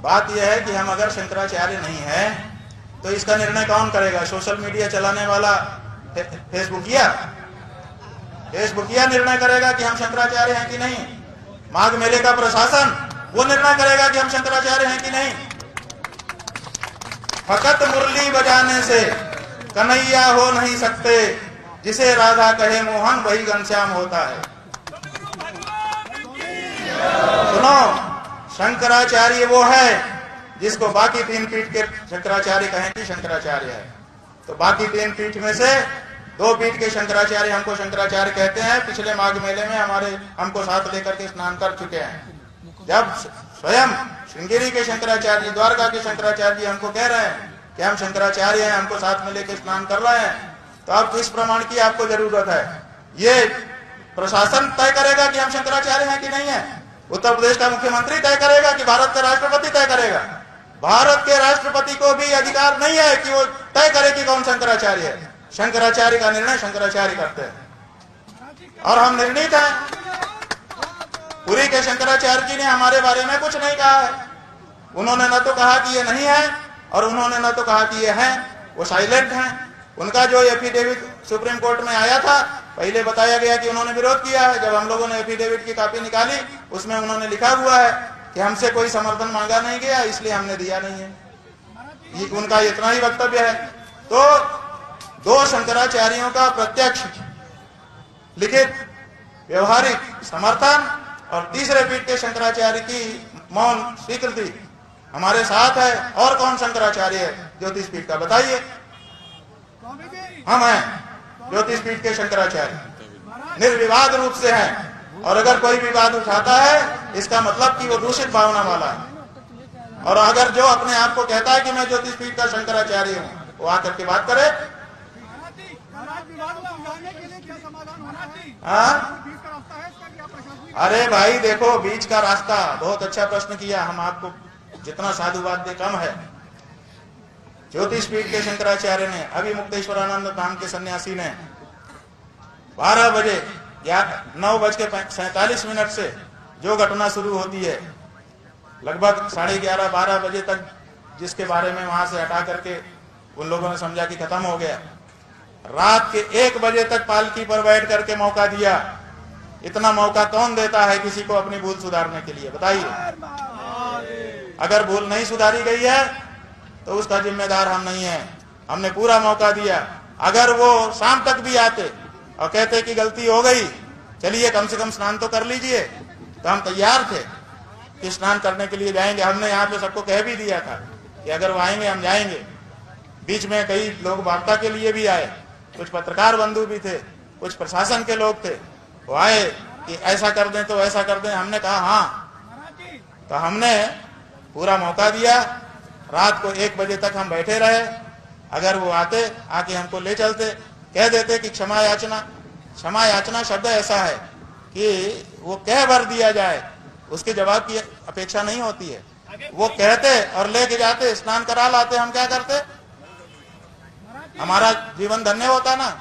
बात यह है कि हम अगर शंकराचार्य नहीं है तो इसका निर्णय कौन करेगा? सोशल मीडिया चलाने वाला फेसबुकिया निर्णय करेगा कि हम शंकराचार्य हैं कि नहीं। माघ मेले का प्रशासन वो निर्णय करेगा कि हम शंकराचार्य हैं कि नहीं। फकत मुरली बजाने से कन्हैया हो नहीं सकते, जिसे राधा कहे मोहन वही घनश्याम होता है। सुनो, शंकराचार्य वो है जिसको बाकी 3 पीठ के शंकराचार्य कहें कि शंकराचार्य है। तो बाकी 3 पीठ में से 2 पीठ के शंकराचार्य हमको शंकराचार्य कहते हैं। पिछले माघ मेले में हमको साथ लेकर के स्नान कर चुके हैं। जब स्वयं श्रृंगेरी के शंकराचार्य, द्वारका के शंकराचार्य जी हमको कह रहे हैं कि हम शंकराचार्य हैं, हमको साथ में लेकर स्नान कर रहे हैं, तो अब किस प्रमाण की आपको जरूरत है? ये प्रशासन तय करेगा कि हम शंकराचार्य हैं कि नहीं है? उत्तर प्रदेश का मुख्यमंत्री तय करेगा कि भारत का राष्ट्रपति तय करेगा? भारत के राष्ट्रपति को भी अधिकार नहीं है कि वो तय करे कि कौन शंकराचार्य है। शंकराचार्य का निर्णय शंकराचार्य करते हैं और हम निर्णीत हैं। पुरी के शंकराचार्य जी ने हमारे बारे में कुछ नहीं कहा है। उन्होंने न तो कहा कि ये नहीं है और उन्होंने न तो कहा कि ये है। वो साइलेंट हैं। उनका जो एफिडेविट सुप्रीम कोर्ट में आया था, पहले बताया गया कि उन्होंने विरोध किया है। जब हम लोगों ने एफिडेविट की कॉपी निकाली, उसमें उन्होंने लिखा हुआ है कि हमसे कोई समर्थन मांगा नहीं गया, इसलिए हमने दिया नहीं है। ये उनका इतना ही वक्तव्य है। तो 2 शंकराचार्यों का प्रत्यक्ष लिखित व्यवहारिक समर्थन और तीसरे पीठ के शंकराचार्य की मौन स्वीकृति हमारे साथ है। और कौन शंकराचार्य है ज्योतिष पीठ का? बताइए। हम हैं ज्योतिष पीठ के शंकराचार्य, निर्विवाद रूप से हैं। और अगर कोई विवाद उठाता है, इसका मतलब कि वो दूषित भावना वाला है। और अगर जो अपने आप को कहता है कि मैं ज्योतिष पीठ का शंकराचार्य हूँ, वो आकर के बात करे। अरे भाई देखो, बीच का रास्ता, बहुत अच्छा प्रश्न किया। हम आपको जितना साधुवाद दे कम है। ज्योतिष पीठ के शंकराचार्य ने, अभी मुक्तेश्वरानंद धाम के सन्यासी ने 12 बजे 9:47 से जो घटना शुरू होती है, लगभग 11:30-12 बजे तक, जिसके बारे में वहां से हटा करके उन लोगों ने समझा कि खत्म हो गया। रात के 1 बजे तक पालकी पर बैठ करके मौका दिया। इतना मौका कौन देता है किसी को अपनी भूल सुधारने के लिए? बताइए। अगर भूल नहीं सुधारी गई है तो उसका जिम्मेदार हम नहीं है। हमने पूरा मौका दिया। अगर वो शाम तक भी आते और कहते कि गलती हो गई, चलिए कम से कम स्नान तो कर लीजिए, तो हम तैयार थे कि स्नान करने के लिए जाएंगे। हमने यहाँ पे सबको कह भी दिया था कि अगर वो आएंगे हम जाएंगे। बीच में कई लोग वार्ता के लिए भी आए, कुछ पत्रकार बंधु भी थे, कुछ प्रशासन के लोग थे। वो आए कि ऐसा कर दें तो ऐसा कर दें। हमने कहा हाँ। तो हमने पूरा मौका दिया। रात को 1 बजे तक हम बैठे रहे। अगर वो आते, आके हमको ले चलते, कह देते कि क्षमा याचना शब्द ऐसा है कि वो कह भर दिया जाए, उसके जवाब की अपेक्षा नहीं होती है। वो कहते और लेके जाते, स्नान करा लाते, हम क्या करते? हमारा जीवन धन्य होता ना।